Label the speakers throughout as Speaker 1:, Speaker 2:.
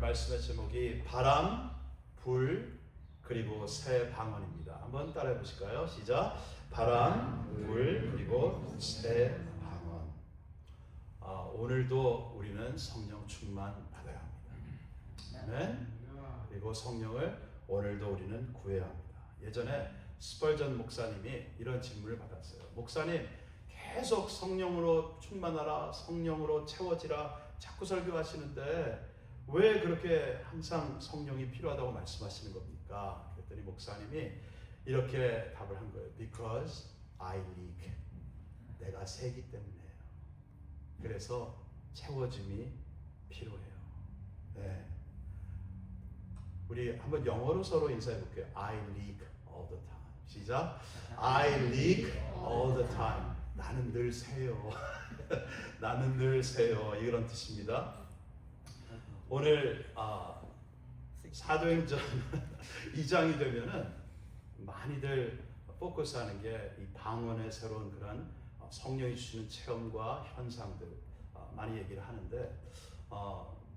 Speaker 1: 말씀의 제목이 바람, 불, 그리고 새 방언입니다. 한번 따라해 보실까요? 시작. 바람, 불, 그리고 새 방언. 오늘도 우리는 성령 충만 받아야 합니다. 아멘. 그리고 성령을 오늘도 우리는 구해야 합니다. 예전에 스펄전 목사님이 이런 질문을 받았어요. 목사님, 계속 성령으로 충만하라, 성령으로 채워지라 자꾸 설교하시는데 왜 그렇게 항상 성령이 필요하다고 말씀하시는 겁니까? 그랬더니 목사님이 이렇게 답을 한 거예요. Because I leak. 내가 새기 때문이에요. 그래서 채워짐이 필요해요. 네. 우리 한번 영어로 서로 인사해 볼게요. I leak all the time. 시작. I leak all the time. 나는 늘 새요. 나는 늘 새요. 이런 뜻입니다. 오늘 사도행전 2장이 되면은 많이들 포커스하는 게 이 방언의 새로운 그런 성령이 주시는 체험과 현상들 많이 얘기를 하는데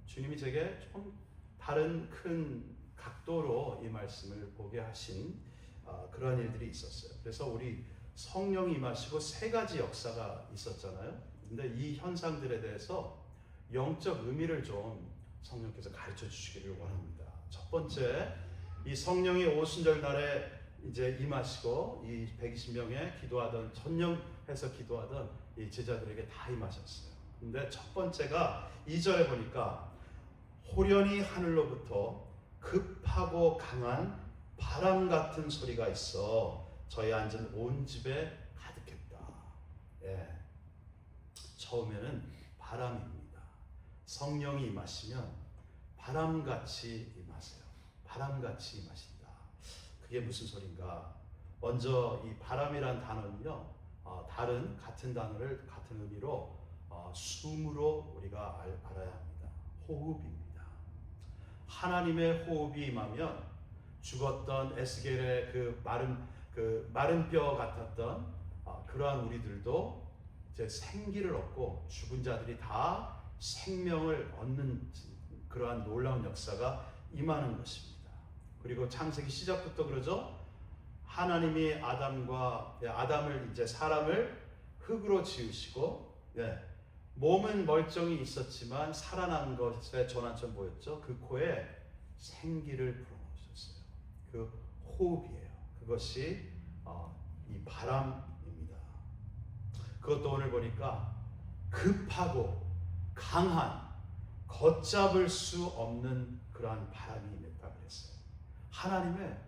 Speaker 1: 주님이 제게 좀 다른 큰 각도로 이 말씀을 보게 하신 그러한 일들이 있었어요. 그래서 우리 성령이 임하시고 세 가지 역사가 있었잖아요. 근데 이 현상들에 대해서 영적 의미를 좀 성령께서 가르쳐 주시기를 원합니다. 첫 번째, 이 성령이 오순절 날에 이제 임하시고 이 120명의 기도하던 전념해서 기도하던 이 제자들에게 다 임하셨어요. 근데 첫 번째가 2절에 보니까 호련히 하늘로부터 급하고 강한 바람 같은 소리가 있어 저희 앉은 온 집에 가득했다. 예. 처음에는 바람입니다. 성령이 임하시면 바람같이 임하세요. 바람같이 임하신다. 그게 무슨 소린가? 먼저 이 바람이란 단어는요, 같은 단어를 같은 의미로 숨으로 우리가 알아야 합니다. 호흡입니다. 하나님의 호흡이 임하면 죽었던 에스겔의 그 마른 뼈 같았던 그러한 우리들도 이제 생기를 얻고 죽은 자들이 다 생명을 얻는 그러한 놀라운 역사가 임하는 것입니다. 그리고 창세기 시작부터 그러죠. 하나님이 아담을 이제 사람을 흙으로 지으시고 몸은 멀쩡히 있었지만 살아난 것의 전환점 뭐였죠? 그 코에 생기를 불어넣으셨어요. 그 호흡이에요. 그것이 이 바람입니다. 그것도 오늘 보니까 급하고 강한 걷잡을 수 없는 그러한 바람이 임했다 그랬어요. 하나님의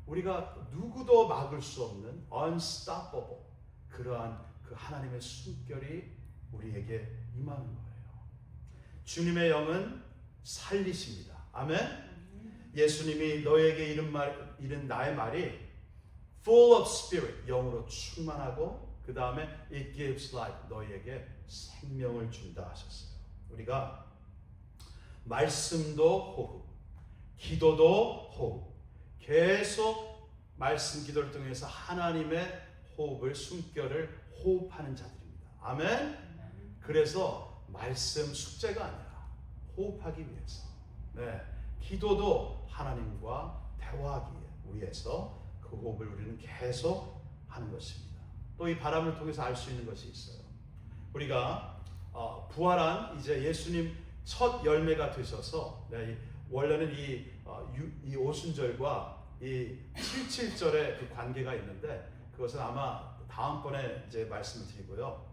Speaker 1: 우리가 누구도 막을 수 없는 unstoppable 그러한 그 하나님의 숨결이 우리에게 임하는 거예요. 주님의 영은 살리십니다. 아멘. 예수님이 너에게 이른 나의 말이 full of spirit, 영으로 충만하고 그 다음에 it gives life, 너희에게 생명을 준다 하셨어요. 우리가 말씀도 호흡, 기도도 호흡, 계속 말씀 기도를 통해서 하나님의 호흡을, 숨결을 호흡하는 자들입니다. 아멘. 그래서 말씀 숙제가 아니라 호흡하기 위해서, 기도도 하나님과 대화하기 위해서 그 호흡을 우리는 계속 하는 것입니다. 또 이 바람을 통해서 알 수 있는 것이 있어요. 우리가 부활한 이제 예수님 첫 열매가 되셔서 원래는 이 오순절과 이 77절의 그 관계가 있는데 그것은 아마 다음번에 이제 말씀을 드리고요.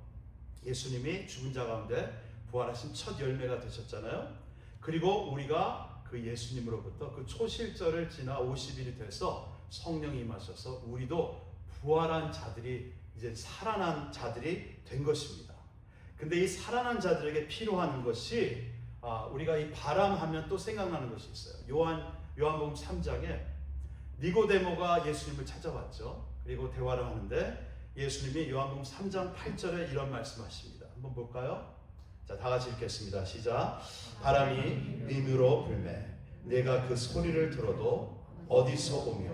Speaker 1: 예수님이 죽은 자 가운데 부활하신 첫 열매가 되셨잖아요. 그리고 우리가 그 예수님으로부터 그 초실절을 지나 50일이 돼서 성령이 임하셔서 우리도 부활한 자들이 이제 살아난 자들이 된 것입니다. 근데 이 살아난 자들에게 필요한 것이 우리가 이 바람하면 또 생각나는 것이 있어요. 요한복음 3장에 니고데모가 예수님을 찾아왔죠. 그리고 대화를 하는데 예수님이 요한복음 3장 8절에 이런 말씀하십니다. 한번 볼까요? 자, 다 같이 읽겠습니다. 시작. 바람이 임으로 불매 내가 그 소리를 들어도 어디서 오며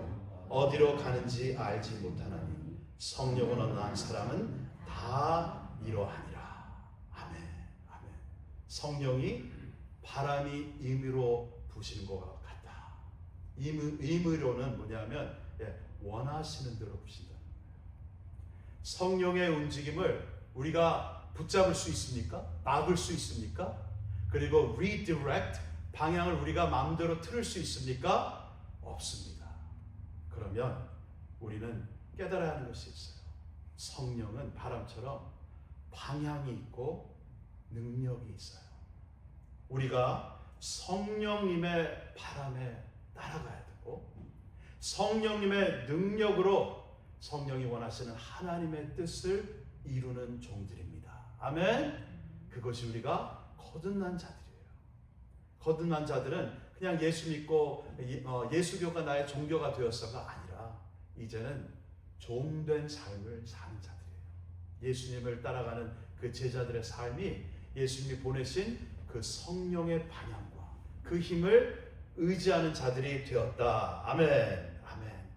Speaker 1: 어디로 가는지 알지 못하나니 성령을 얻는 사람은 다 이러하니라. 아멘. 아멘. 성령이 바람이 임의로 부시는 것 같다. 의미로는 뭐냐면 원하시는 대로 부신다. 성령의 움직임을 우리가 붙잡을 수 있습니까? 막을 수 있습니까? 그리고 redirect, 방향을 우리가 마음대로 틀을 수 있습니까? 없습니다. 그러면 우리는 깨달아야 하는 것이 있어요. 성령은 바람처럼 방향이 있고 능력이 있어요. 우리가 성령님의 바람에 따라가야 되고 성령님의 능력으로 성령이 원하시는 하나님의 뜻을 이루는 종들입니다. 아멘. 그것이 우리가 거듭난 자들이에요. 거듭난 자들은 그냥 예수 믿고 예수교가 나의 종교가 되었어가 아니라 이제는 종된 삶을 사는 자들이에요. 예수님을 따라가는 그 제자들의 삶이 예수님이 보내신 그 성령의 방향과 그 힘을 의지하는 자들이 되었다. 아멘. 아멘.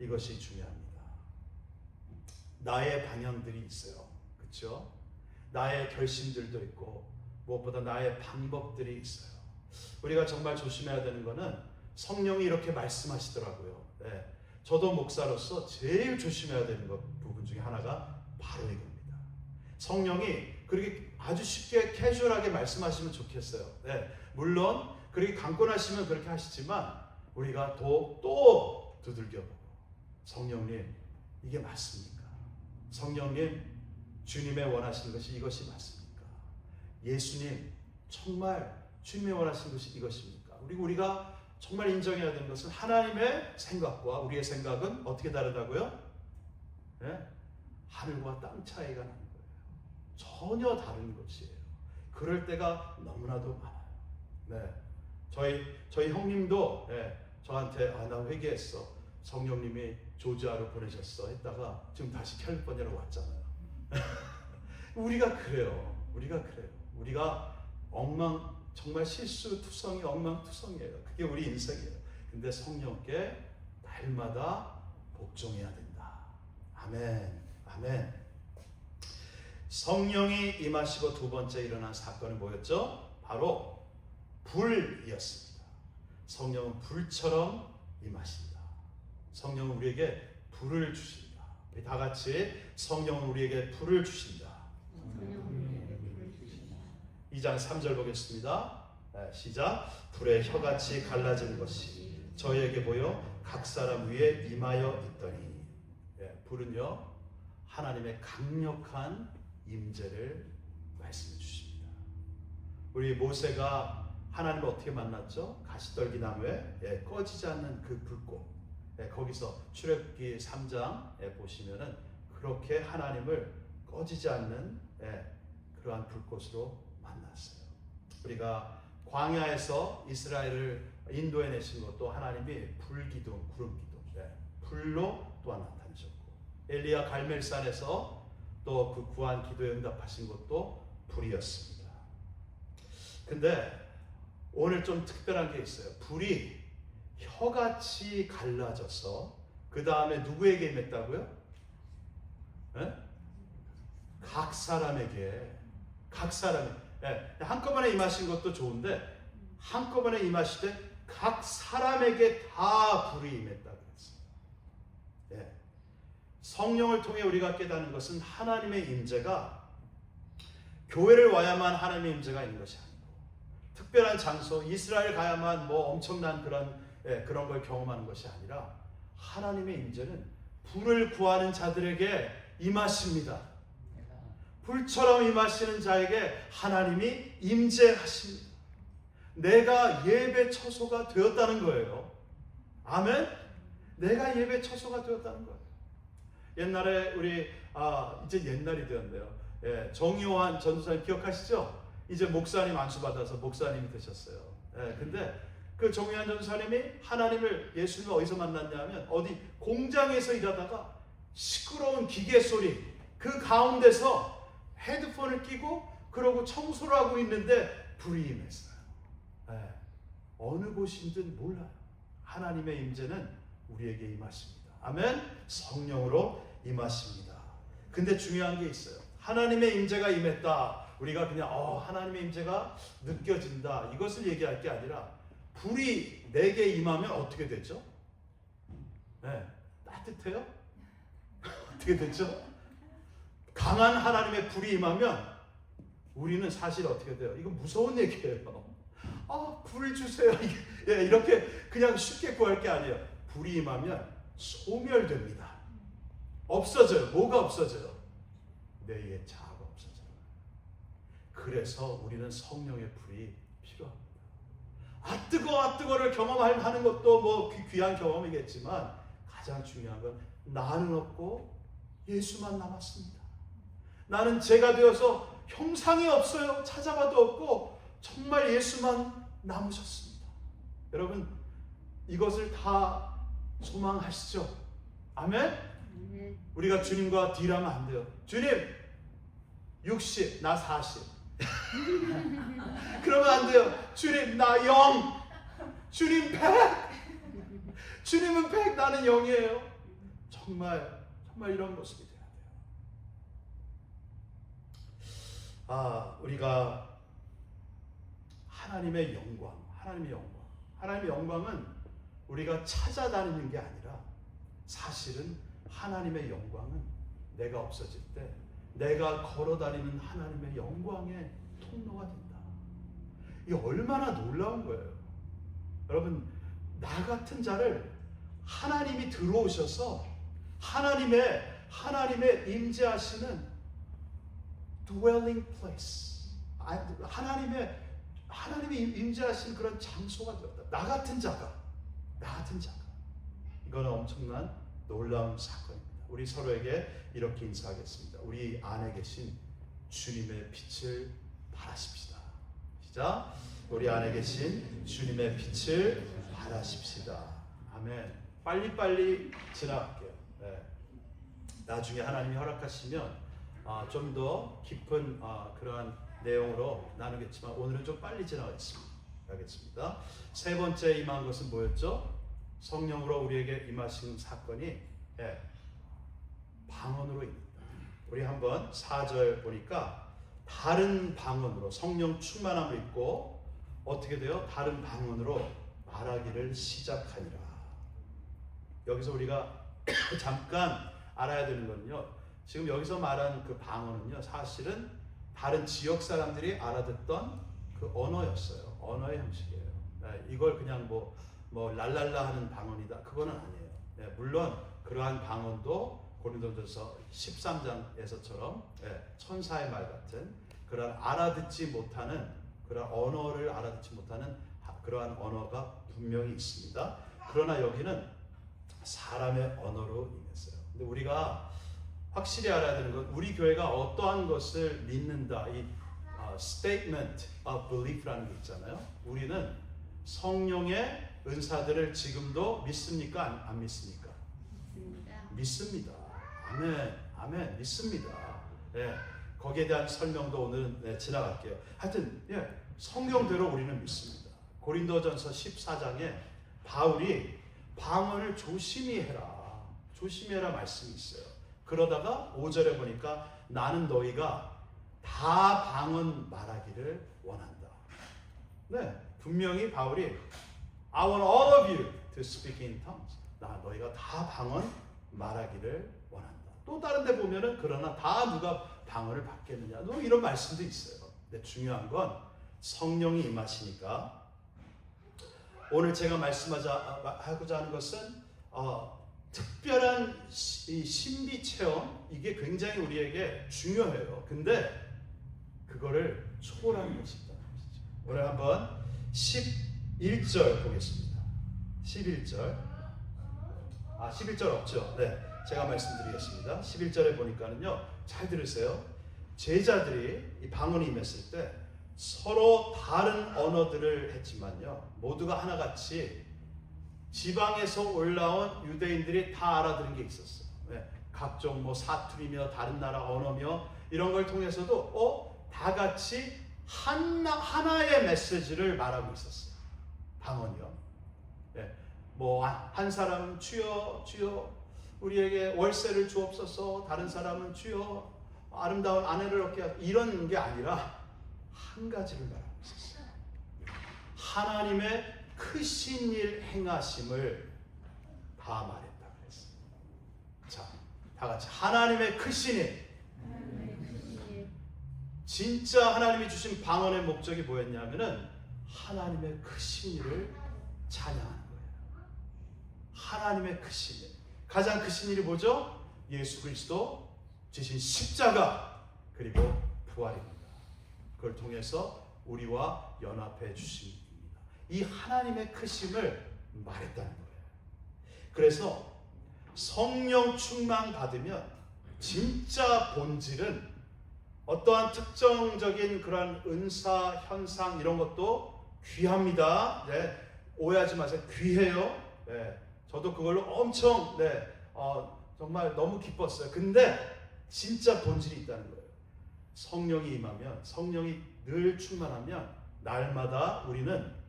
Speaker 1: 이것이 중요합니다. 나의 방향들이 있어요. 그렇죠? 나의 결심들도 있고 무엇보다 나의 방법들이 있어요. 우리가 정말 조심해야 되는 것은 성령이 이렇게 말씀하시더라고요. 네. 저도 목사로서 제일 조심해야 되는 부분 중에 하나가 바로 이겁니다. 성령이 그렇게 아주 쉽게 캐주얼하게 말씀하시면 좋겠어요. 네. 물론 그렇게 강권하시면 그렇게 하시지만 우리가 또 두들겨보고 성령님 이게 맞습니까? 성령님 주님의 원하시는 것이 이것이 맞습니까? 예수님 정말 주님의 원하시는 것이 이것입니까? 그리고 우리가 정말 인정해야 되는 것은 하나님의 생각과 우리의 생각은 어떻게 다르다고요? 네? 하늘과 땅 차이가 나는 거예요. 전혀 다른 것이에요. 그럴 때가 너무나도 많아요. 네. 저희 형님도 저한테 나 회개했어. 성령님이 조지아로 보내셨어 했다가 지금 다시 캘리포니아로 왔잖아요. 우리가 그래요. 우리가 정말 실수투성이 엉망투성이에요. 그게 우리 인생이에요. 근데 성령께 날마다 복종해야 된다. 아멘. 아멘. 성령이 임하시고 두 번째 일어난 사건은 뭐였죠? 바로 불이었습니다. 성령은 불처럼 임하신다. 성령은 우리에게 불을 주신다. 우리 다 같이 성령은 우리에게 불을 주신다. 2장 3절 보겠습니다. 시작. 불의 혀같이 갈라진 것이 저희에게 보여 각 사람 위에 임하여 있더니. 불은요 하나님의 강력한 임재를 말씀해 주십니다. 우리 모세가 하나님을 어떻게 만났죠? 가시떨기 나무에 꺼지지 않는 그 불꽃. 거기서 출애굽기 3장에 보시면은 그렇게 하나님을 꺼지지 않는 그러한 불꽃으로 만났어요. 우리가 광야에서 이스라엘을 인도해내신 것도 하나님이 불기둥, 구름기둥, 불로 또한 나타나셨고 엘리야 갈멜산에서 또 그 구한 기도에 응답하신 것도 불이었습니다. 근데 오늘 좀 특별한 게 있어요. 불이 혀같이 갈라져서 그 다음에 누구에게 임했다고요? 각 사람에게. 한꺼번에 임하신 것도 좋은데 한꺼번에 임하실 때 각 사람에게 다 불이 임했다고 했어요. 성령을 통해 우리가 깨닫는 것은 하나님의 임재가 교회를 와야만 하나님의 임재가 있는 것이 아니고 특별한 장소 이스라엘 가야만 뭐 엄청난 그런 걸 경험하는 것이 아니라 하나님의 임재는 불을 구하는 자들에게 임하십니다. 불처럼 임하시는 자에게 하나님이 임재하십니다. 내가 예배 처소가 되었다는 거예요. 아멘? 내가 예배 처소가 되었다는 거예요. 옛날에 우리 이제 옛날이 되었네요. 정요한 전도사님 기억하시죠? 이제 목사님 안수받아서 목사님이 되셨어요. 근데 그 정요한 전도사님이 하나님을 예수님을 어디서 만났냐면 어디 공장에서 일하다가 시끄러운 기계 소리 그 가운데서 헤드폰을 끼고 그러고 청소를 하고 있는데 불이 임했어요. 어느 곳인지는 몰라요. 하나님의 임재는 우리에게 임하십니다. 아멘. 성령으로 임하십니다. 근데 중요한 게 있어요. 하나님의 임재가 임했다. 우리가 그냥 하나님의 임재가 느껴진다. 이것을 얘기할 게 아니라 불이 내게 임하면 어떻게 되죠? 네, 따뜻해요? 어떻게 되죠? 강한 하나님의 불이 임하면 우리는 사실 어떻게 돼요? 이거 무서운 얘기예요. 불을 주세요. 이렇게 그냥 쉽게 구할 게 아니에요. 불이 임하면 소멸됩니다. 없어져요. 뭐가 없어져요? 내 옛 자아가 없어져요. 그래서 우리는 성령의 불이 필요합니다. 뜨거워를 경험하는 것도 뭐 귀한 경험이겠지만 가장 중요한 건 나는 없고 예수만 남았습니다. 나는 제가 되어서 형상이 없어요. 찾아봐도 없고 정말 예수만 남으셨습니다. 여러분 이것을 다 소망하시죠? 아멘? 우리가 주님과 딜하면 안 돼요. 주님 60, 나 40. 그러면 안 돼요. 주님 나 0. 주님 100. 주님은 100, 나는 0이에요. 정말 이런 모습이 돼야 돼요. 우리가 하나님의 영광은 우리가 찾아다니는 게 아니라 사실은 하나님의 영광은 내가 없어질 때 내가 걸어다니는 하나님의 영광의 통로가 된다. 이게 얼마나 놀라운 거예요. 여러분 나 같은 자를 하나님이 들어오셔서 하나님의 임재하시는 dwelling place, 하나님이 임재하시는 그런 장소가 되었다. 나 같은 자가 이거는 엄청난 놀라운 사건입니다. 우리 서로에게 이렇게 인사하겠습니다. 우리 안에 계신 주님의 빛을 발하십시다. 시작. 우리 안에 계신 주님의 빛을 발하십시다. 아멘. 빨리 지나갈게요. 네. 나중에 하나님이 허락하시면 좀 더 깊은 그러한 내용으로 나누겠지만 오늘은 좀 빨리 지나가겠습니다. 세 번째 임한 것은 뭐였죠? 성령으로 우리에게 임하신 사건이 방언으로 임했다. 우리 한번 4절 보니까 다른 방언으로 성령 충만함을 입고 어떻게 돼요? 다른 방언으로 말하기를 시작하니라. 여기서 우리가 잠깐 알아야 되는 건요. 지금 여기서 말한 그 방언은요. 사실은 다른 지역 사람들이 알아듣던 그 언어였어요. 언어의 형식이에요. 이걸 그냥 뭐 랄랄라 하는 방언이다. 그거는 아니에요. 물론 그러한 방언도 고린도전서 13장에서처럼 천사의 말 같은 그러한 알아듣지 못하는 그러한 언어를 알아듣지 못하는 그러한 언어가 분명히 있습니다. 그러나 여기는 사람의 언어로 임했어요. 근데 우리가 확실히 알아야 되는 건 우리 교회가 어떠한 것을 믿는다. 이 statement of belief라는 게 있잖아요. 우리는 성령의 은사들을 지금도 믿습니까? 안 믿습니까? 믿습니다. 아멘. 믿습니다. 거기에 대한 설명도 오늘은 지나갈게요. 하여튼 성경대로 우리는 믿습니다. 고린도전서 14장에 바울이 방언을 조심히 해라 말씀이 있어요. 그러다가 5절에 보니까 나는 너희가 다 방언 말하기를 원한다. 분명히 바울이 I want all of you to speak in tongues. 너희가 다 방언 말하기를 원한다. 또 다른 데 보면은 그러나 다 누가 방언을 받겠느냐. 이런 말씀도 있어요. 근데 중요한 건 성령이 임하시니까 오늘 제가 말씀하고자 하는 것은 특별한 이 신비 체험, 이게 굉장히 우리에게 중요해요. 근데 그거를 초월하는 것이 있다는 것이죠. 오늘 한번 11절 보겠습니다. 11절 없죠? 제가 말씀드리겠습니다. 11절에 보니까는요, 잘 들으세요. 제자들이 이 방언이 임했을 때 서로 다른 언어들을 했지만요, 모두가 하나같이 지방에서 올라온 유대인들이 다 알아듣는 게 있었어요. 각종 사투리며 다른 나라 언어며 이런 걸 통해서도 다 같이 하나의 메시지를 말하고 있었어요. 방언이요. 한 사람은 주여 우리에게 월세를 주옵소서, 다른 사람은 주여 아름다운 아내를 얻게 하소서, 이런 게 아니라 한 가지를 말하고 있었어요. 하나님의 그 크신 일 행하심을 다 말했다 그랬어요. 자, 다 같이 하나님의 크신 일. 진짜 하나님이 주신 방언의 목적이 뭐였냐면은 하나님의 크신 일을 찬양하는 거예요. 하나님의 크신 일. 가장 크신 일이 뭐죠? 예수 그리스도 지신 십자가 그리고 부활입니다. 그걸 통해서 우리와 연합해 주십니다. 이 하나님의 크심을 말했다는 거예요. 그래서 성령 충만 받으면 진짜 본질은 어떠한 특정적인 그런 은사, 현상 이런 것도 귀합니다. 네, 오해하지 마세요. 귀해요. 네, 저도 그걸로 엄청 정말 너무 기뻤어요. 근데 진짜 본질이 있다는 거예요. 성령이 임하면, 성령이 늘 충만하면 날마다 우리는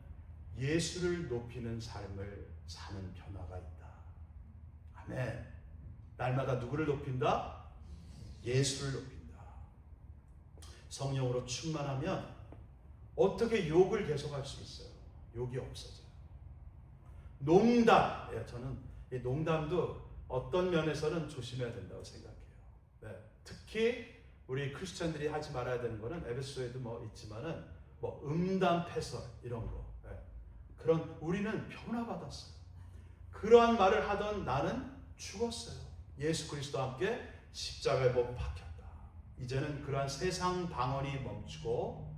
Speaker 1: 예수를 높이는 삶을 사는 변화가 있다. 아멘. 날마다 누구를 높인다? 예수를 높인다. 성령으로 충만하면 어떻게 욕을 계속할 수 있어요? 욕이 없어져요. 농담. 저는 이 농담도 어떤 면에서는 조심해야 된다고 생각해요. 네. 특히 우리 크리스천들이 하지 말아야 되는 거는 에베소에도 뭐 있지만은 뭐 음담 패설 이런 거. 네. 그런 우리는 변화받았어요. 그러한 말을 하던 나는 죽었어요. 예수 그리스도와 함께 십자가에 못 박혔다. 이제는 그러한 세상 방언이 멈추고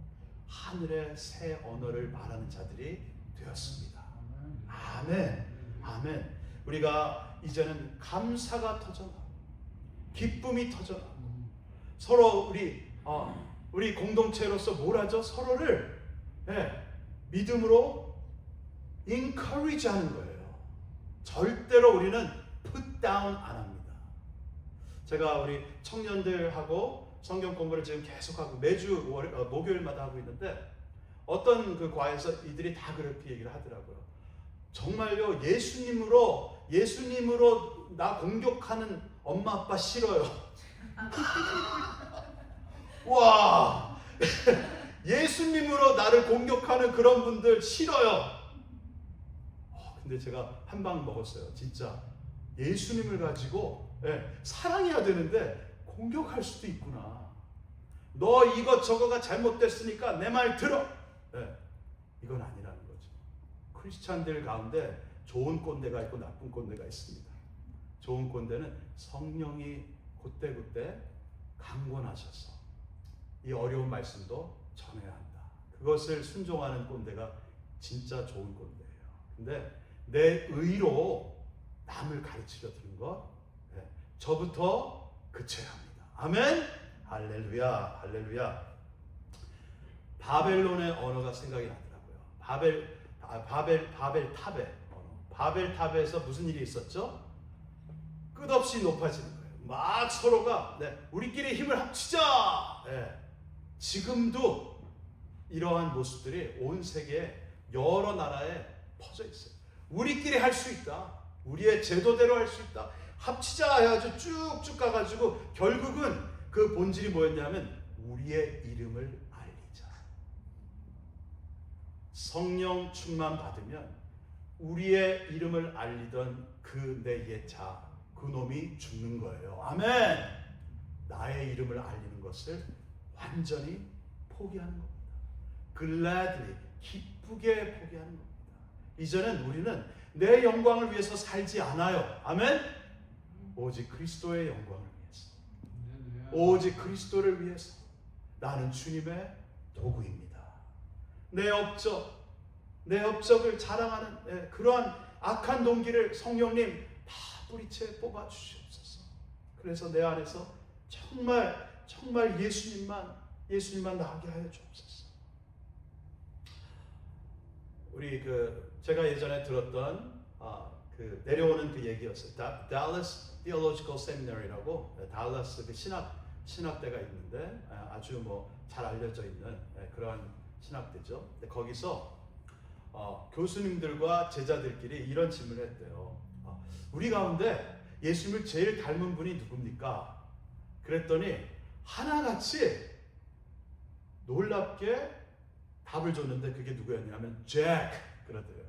Speaker 1: 하늘의 새 언어를 말하는 자들이 되었습니다. 아멘. 아멘. 우리가 이제는 감사가 터져나고 기쁨이 터져나고 서로 우리 공동체로서 뭘 하죠? 서로를 믿음으로 encourage 하는 거예요. 절대로 우리는 put down 안 합니다. 제가 우리 청년들하고 성경 공부를 지금 계속하고 매주 목요일마다 하고 있는데 어떤 그 과에서 이들이 다 그렇게 얘기를 하더라고요. 정말요, 예수님으로 나 공격하는 엄마 아빠 싫어요. 와, 예수님으로 나를 공격하는 그런 분들 싫어요. 근데 제가 한 방 먹었어요. 진짜 예수님을 가지고 사랑해야 되는데 공격할 수도 있구나. 너 이것저것가 잘못됐으니까 내 말 들어. 이건 아니라는 거죠. 크리스찬들 가운데 좋은 꼰대가 있고 나쁜 꼰대가 있습니다. 좋은 꼰대는 성령이 그때그때 강권하셔서 이 어려운 말씀도 전해야 한다. 그것을 순종하는 꼰대가 진짜 좋은 꼰대예요. 근데 내 의로 남을 가르치려 드는 것, 저부터 그쳐야 합니다. 아멘. 할렐루야, 할렐루야. 바벨론의 언어가 생각이 나더라고요. 바벨탑의 언어. 바벨탑에서 무슨 일이 있었죠? 끝없이 높아지는 거예요. 막 서로가 우리끼리 힘을 합치자. 지금도 이러한 모습들이 온 세계에 여러 나라에 퍼져 있어요. 우리끼리 할 수 있다. 우리의 제도대로 할 수 있다. 합치자 해가지고 쭉쭉 가가지고 결국은 그 본질이 뭐였냐면 우리의 이름을 알리자. 성령 충만 받으면 우리의 이름을 알리던 그 내 옛자, 그 놈이 죽는 거예요. 아멘. 나의 이름을 알리는 것을 완전히 포기하는 겁니다. gladly, 기쁘게 포기하는 겁니다. 이제는 우리는 내 영광을 위해서 살지 않아요. 아멘. 오직 그리스도의 영광을 위해서, 오직 그리스도를 위해서 나는 주님의 도구입니다. 내 업적을 자랑하는 그러한 악한 동기를 성령님 다 뿌리채 뽑아 주시옵소서. 그래서 내 안에서 정말 예수님만 나게 하여 주옵소서. 우리 제가 예전에 들었던 그 내려오는 그 얘기였어요. Dallas Theological Seminary라고 달라스 그 신학대가 있는데 아주 잘 알려져 있는 그러한 신학대죠. 근데 거기서 교수님들과 제자들끼리 이런 질문을 했대요. 우리 가운데 예수님을 제일 닮은 분이 누굽니까? 그랬더니 하나같이 놀랍게 답을 줬는데 그게 누구였냐면 잭 그러더래요.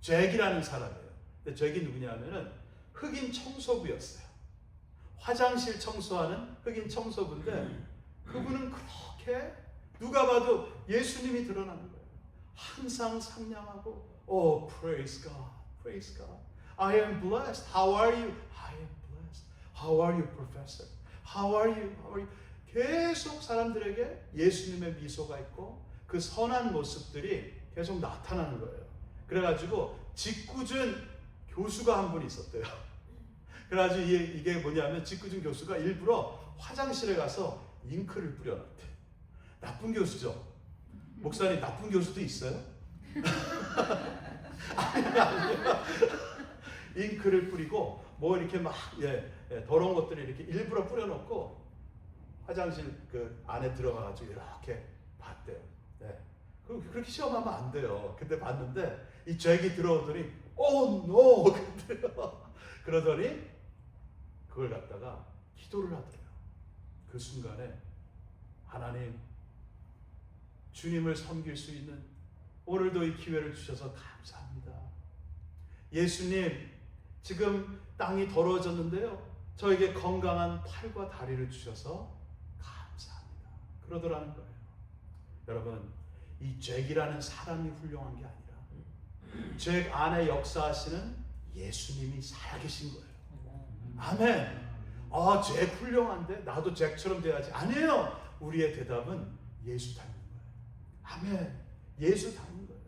Speaker 1: 잭이라는 사람이에요. 근데 잭이 누구냐면은 흑인 청소부였어요. 화장실 청소하는 흑인 청소부인데 그분은 그렇게 누가 봐도 예수님이 드러나는 거예요. 항상 상냥하고 praise God, praise God. I am blessed. How are you? I am blessed. How are you, professor? How are you? How are you? 계속 사람들에게 예수님의 미소가 있고 그 선한 모습들이 계속 나타나는 거예요. 그래가지고 짓궂은 교수가 한 분 있었대요. 그래가지고 이게 뭐냐면 짓궂은 교수가 일부러 화장실에 가서 잉크를 뿌려놨대. 나쁜 교수죠. 목사님 나쁜 교수도 있어요? 아니요. 잉크를 뿌리고 뭐 이렇게 막 더러운 것들을 이렇게 일부러 뿌려놓고 화장실 그 안에 들어가가지고 이렇게 봤대요. 네. 그렇게 시험하면 안 돼요. 근데 봤는데 이 잭이 들어오더니 no 그래요. 그러더니 그걸 갖다가 기도를 하더래요. 그 순간에 하나님 주님을 섬길 수 있는 오늘도 이 기회를 주셔서 감사합니다. 예수님 지금 땅이 더러워졌는데요. 저에게 건강한 팔과 다리를 주셔서 감사합니다. 그러더라는 거예요. 여러분 이 잭이라는 사람이 훌륭한 게 아니라 잭 안에 역사하시는 예수님이 살아계신 거예요. 아멘. 잭 훌륭한데 나도 잭처럼 돼야지. 아니에요. 우리의 대답은 예수 닮는 거예요. 아멘. 예수 닮는 거예요.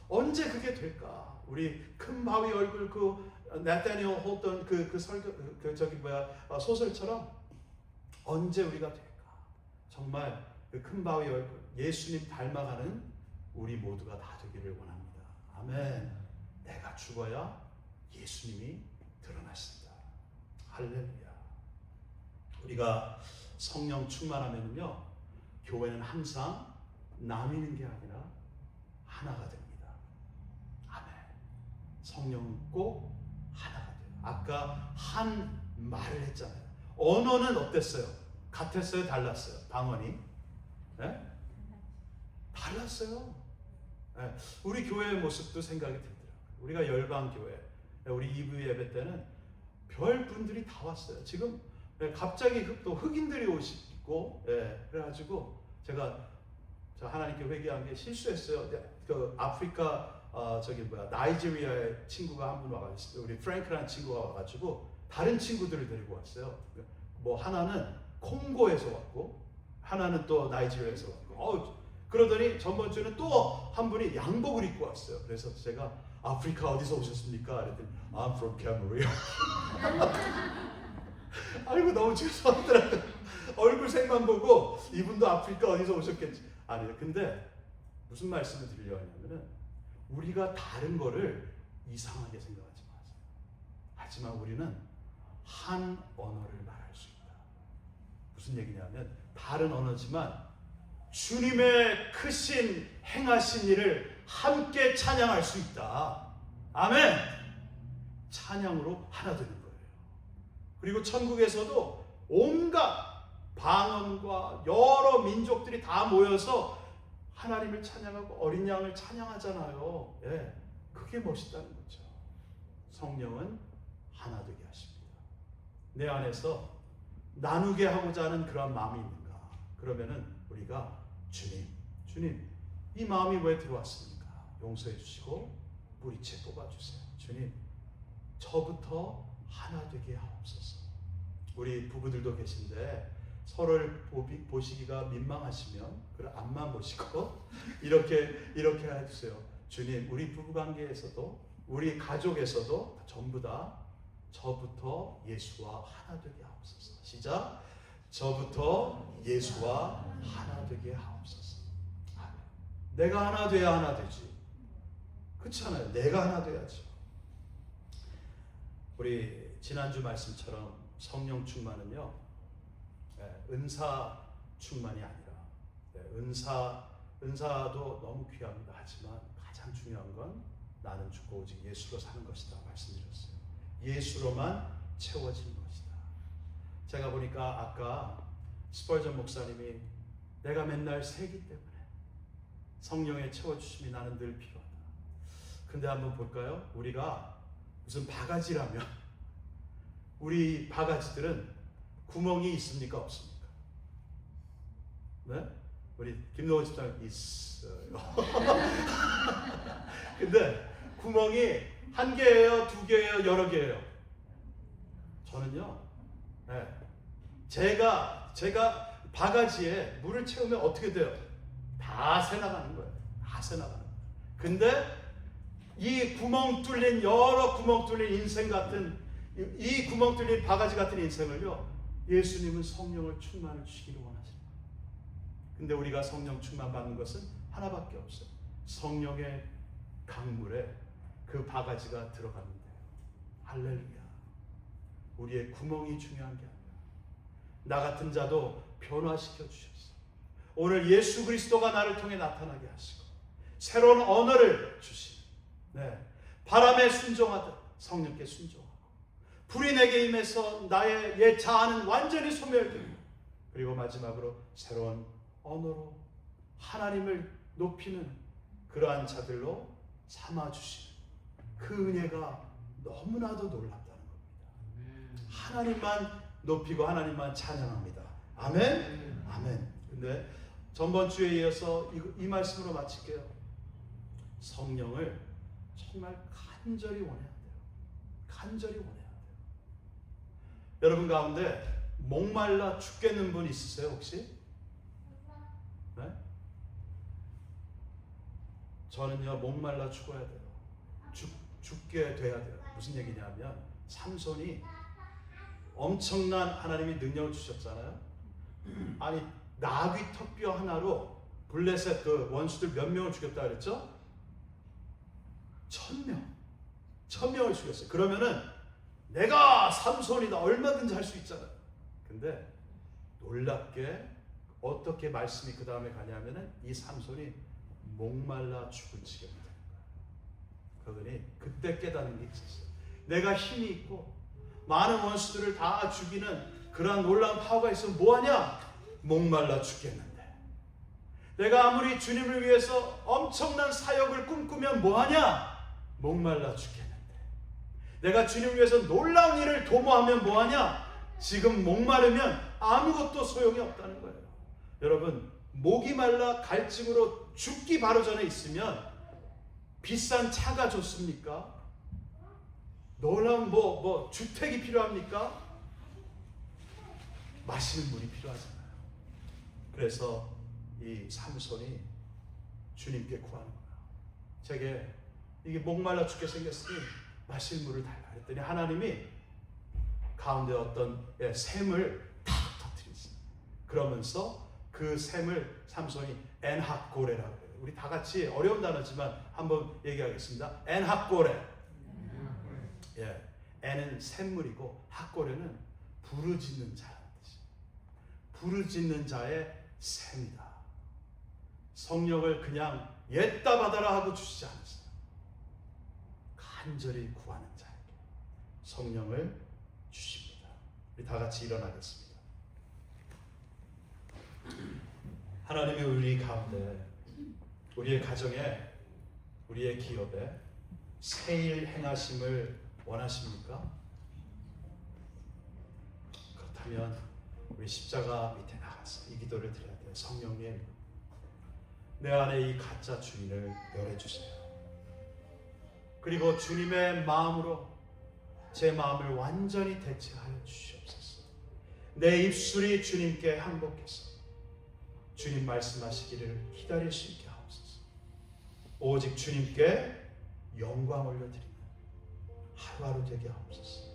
Speaker 1: 언제 그게 될까? 우리 큰 바위 얼굴 그 나타니엘 홀턴 그 설교 소설처럼 언제 우리가 될까? 정말 그 큰 바위 얼굴 예수님 닮아가는 우리 모두가 다 되기를 원합니다. 아멘. 내가 죽어야 예수님이 드러나신다. 할렐루야. 우리가 성령 충만하면요 교회는 항상 나뉘는 게 아니라 하나가 됩니다. 아멘. 성령은 꼭 하나가 돼요. 아까 한 말을 했잖아요. 언어는 어땠어요? 같았어요? 달랐어요? 방언이? 네? 달랐어요. 네. 우리 교회의 모습도 생각이 들더라고요. 우리가 열방교회, 우리 2부 예배 때는 별 분들이 다 왔어요. 지금 갑자기 또 흑인들이 오시고, 그래가지고 제가 하나님께 회개한 게 실수했어요. 그 아프리카 나이지리아의 친구가 한 분 와가지고 우리 프랭크라는 친구가 와가지고 다른 친구들을 데리고 왔어요. 뭐 하나는 콩고에서 왔고 하나는 또 나이지리아에서 왔고. 그러더니 전번 주는 또 한 분이 양복을 입고 왔어요. 그래서 제가 아프리카 어디서 오셨습니까? 그랬더니 I'm from Cameroon. 아이고 너무 죄송하더라고요. 얼굴색만 보고 이분도 아프리카 어디서 오셨겠지. 아니요. 근데 무슨 말씀을 드리려고 하냐면은 우리가 다른 거를 이상하게 생각하지 마세요. 하지만 우리는 한 언어를 말할 수 있다. 무슨 얘기냐면 다른 언어지만 주님의 크신 행하신 일을 함께 찬양할 수 있다. 아멘. 찬양으로 하나 되는 거예요. 그리고 천국에서도 온갖 방언과 여러 민족들이 다 모여서 하나님을 찬양하고 어린 양을 찬양하잖아요. 그게 멋있다는 거죠. 성령은 하나 되게 하십니다. 내 안에서 나누게 하고자 하는 그런 마음이 있는가? 그러면은 우리가 주님, 이 마음이 왜 들어왔습니까? 용서해 주시고 뿌리채 뽑아주세요. 주님, 저부터 하나 되게 하옵소서. 우리 부부들도 계신데 서로를 보시기가 민망하시면 그걸 앞만 보시고 이렇게 해주세요. 주님, 우리 부부관계에서도 우리 가족에서도 전부 다 저부터 예수와 하나 되게 하옵소서. 시작. 저부터 예수와 하나 되게 하옵소서. 아멘. 내가 하나 돼야 하나 되지. 그렇잖아요. 내가 하나 돼야죠. 우리 지난주 말씀처럼 성령 충만은요, 은사 충만이 아니라, 은사도 너무 귀합니다. 하지만 가장 중요한 건 나는 죽고 오직 예수로 사는 것이다 말씀드렸어요. 예수로만 채워지는 것이다. 제가 보니까 아까 스펄전 목사님이 내가 맨날 새기 때문에 성령의 채워주심이 나는 늘 필요하다. 근데 한번 볼까요? 우리가 무슨 바가지라면 우리 바가지들은 구멍이 있습니까? 없습니까? 네? 우리 김동원 집사님 있어요. 근데 구멍이 한 개예요? 두 개예요? 여러 개예요? 저는요, 네. 제가 바가지에 물을 채우면 어떻게 돼요? 다 새나가는 거예요. 다 새나가는 거예요. 근데 이 구멍 뚫린, 여러 구멍 뚫린 인생 같은, 이 구멍 뚫린 바가지 같은 인생을요, 예수님은 성령을 충만을 주시기를 원하십니다. 근데 우리가 성령 충만 받는 것은 하나밖에 없어요. 성령의 강물에 그 바가지가 들어가면 돼요. 할렐루야. 우리의 구멍이 중요한 게 아니라 나 같은 자도 변화시켜 주셨어. 오늘 예수 그리스도가 나를 통해 나타나게 하시고 새로운 언어를 주시고, 네, 바람에 순종하듯 성령께 순종하고, 불이 내게 임해서 나의 옛 자아는 완전히 소멸되고, 그리고 마지막으로 새로운 언어로 하나님을 높이는 그러한 자들로 삼아주시는 그 은혜가 너무나도 놀랍다는 겁니다. 하나님만 높이고 하나님만 찬양합니다. 아멘? 아멘. 근데 전번 주에 이어서 이 말씀으로 마칠게요. 성령을 정말 간절히 원해야 돼요. 간절히 원해야 돼요. 여러분 가운데 목말라 죽겠는 분 있으세요 혹시? 네? 저는요 목말라 죽어야 돼요. 죽게 돼야 돼요. 무슨 얘기냐면 삼손이 엄청난 하나님이 능력을 주셨잖아요. 아니 나귀 턱뼈 하나로 블레셋 그 원수들 몇 명을 죽였다 그랬죠? 1000명을 죽였어요. 그러면은 내가 삼손이다 얼마든지 할 수 있잖아요. 근데 놀랍게 어떻게 말씀이 그 다음에 가냐면은 이 삼손이 목말라 죽을 지경이 되는 거예요. 그러더니 그때 깨닫는 게 있었어요. 내가 힘이 있고 많은 원수들을 다 죽이는 그러한 놀라운 파워가 있으면 뭐하냐? 목말라 죽겠는데. 내가 아무리 주님을 위해서 엄청난 사역을 꿈꾸면 뭐하냐? 목말라 죽겠는데. 내가 주님을 위해서 놀라운 일을 도모하면 뭐하냐? 지금 목마르면 아무것도 소용이 없다는 거예요. 여러분 목이 말라 갈증으로 죽기 바로 전에 있으면 비싼 차가 좋습니까? 놀라운 주택이 필요합니까? 마시는 물이 필요하잖아요. 그래서 이 삼손이 주님께 구하는 거예요. 제게 이게 목말라 죽게 생겼으니 마실 물을 달라 했더니 하나님이 가운데 어떤 샘을 탁 터뜨리지. 그러면서 그 샘을 삼손이 엔합고레라고 해요. 우리 다 같이 어려운 단어지만 한번 얘기하겠습니다. 엔합고레. 예, 엔은 샘물이고 합고레는 부르짖는 자라는 뜻이에요. 부르짖는 자의 샘이다. 성령을 그냥 옛다 받아라 하고 주시지 않으세요. 간절히 구하는 자에게 성령을 주십니다. 우리 다 같이 일어나겠습니다. 하나님이 우리 가운데, 우리의 가정에, 우리의 기업에 새일 행하심을 원하십니까? 그렇다면 우리 십자가 밑에 나가서 이 기도를 드려야 돼요. 성령님, 내 안에 이 가짜 주인을 열어주세요. 그리고 주님의 마음으로 제 마음을 완전히 대체하여 주시옵소서. 내 입술이 주님께 항복해서 주님 말씀하시기를 기다릴 수 있게 하옵소서. 오직 주님께 영광 올려드리는 하루하루 되게 하옵소서.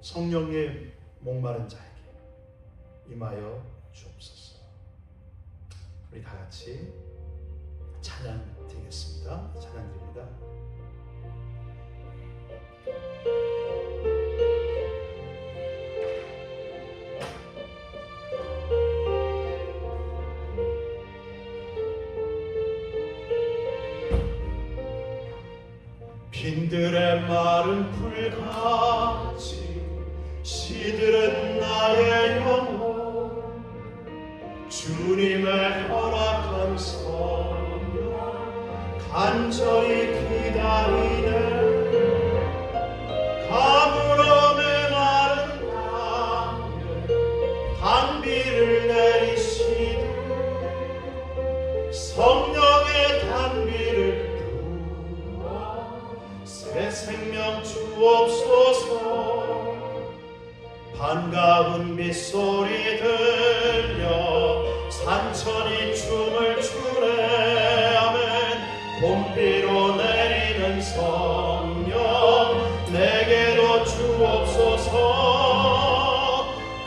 Speaker 1: 성령의 목마른 자에게 임하여 주옵소서. 우리 다 같이 찬양 드리겠습니다. 찬양 드립니다. 빈들의 마른 풀같이 시들은 나의 영혼, 주님의 허락한 성령 간절히 기다려 메마르네 가물어 메마른 땅에 단비를 내리시되 성령의 단비를 부어 새 생명 주옵소서. 반가운 빗소리 들려 산천이 춤을 추네. 아멘. 봄비로 내리는 성령 내게도 주옵소서.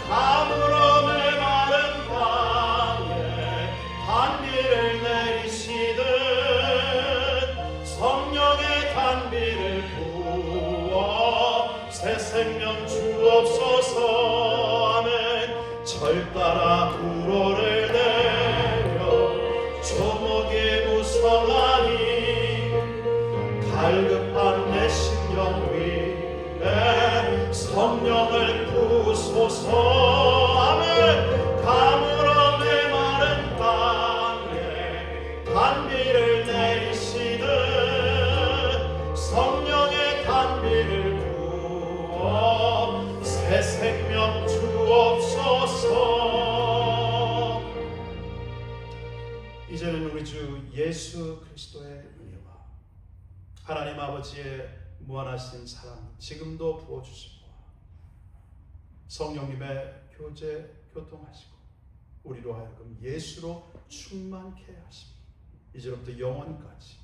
Speaker 1: 가물어 메마른 땅에 단비를 내리시듯 성령의 단비를 부어 새 생명 주옵소서. 아멘. 절 따라 우로를 내려 조목이 무성하니 갈급한 내 심령 위에 성령을 부으소서. 아멘. 가물어 메마른 땅에 단비를 내리시듯 성령의 단비를 부어 새 생명 주옵소서. 이제는 우리 주 예수 그리스도의 은혜와 하나님 아버지의 무한하신 사랑 지금도 부어주시고 성령님의 교통하시고 우리로 하여금 예수로 충만케 하시고 이제부터 영원까지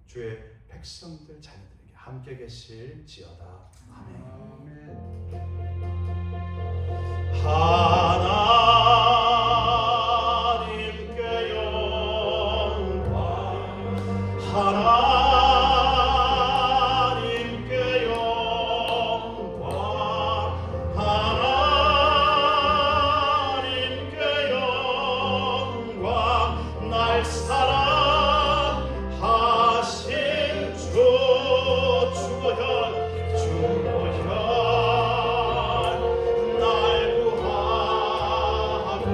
Speaker 1: 주의 백성들 자녀들에게 함께 계실지어다. 아멘. 하나님께 영광 하나님께 영광 하나님께 영광 날 사랑하신 주보혈 날 구하고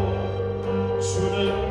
Speaker 1: 주는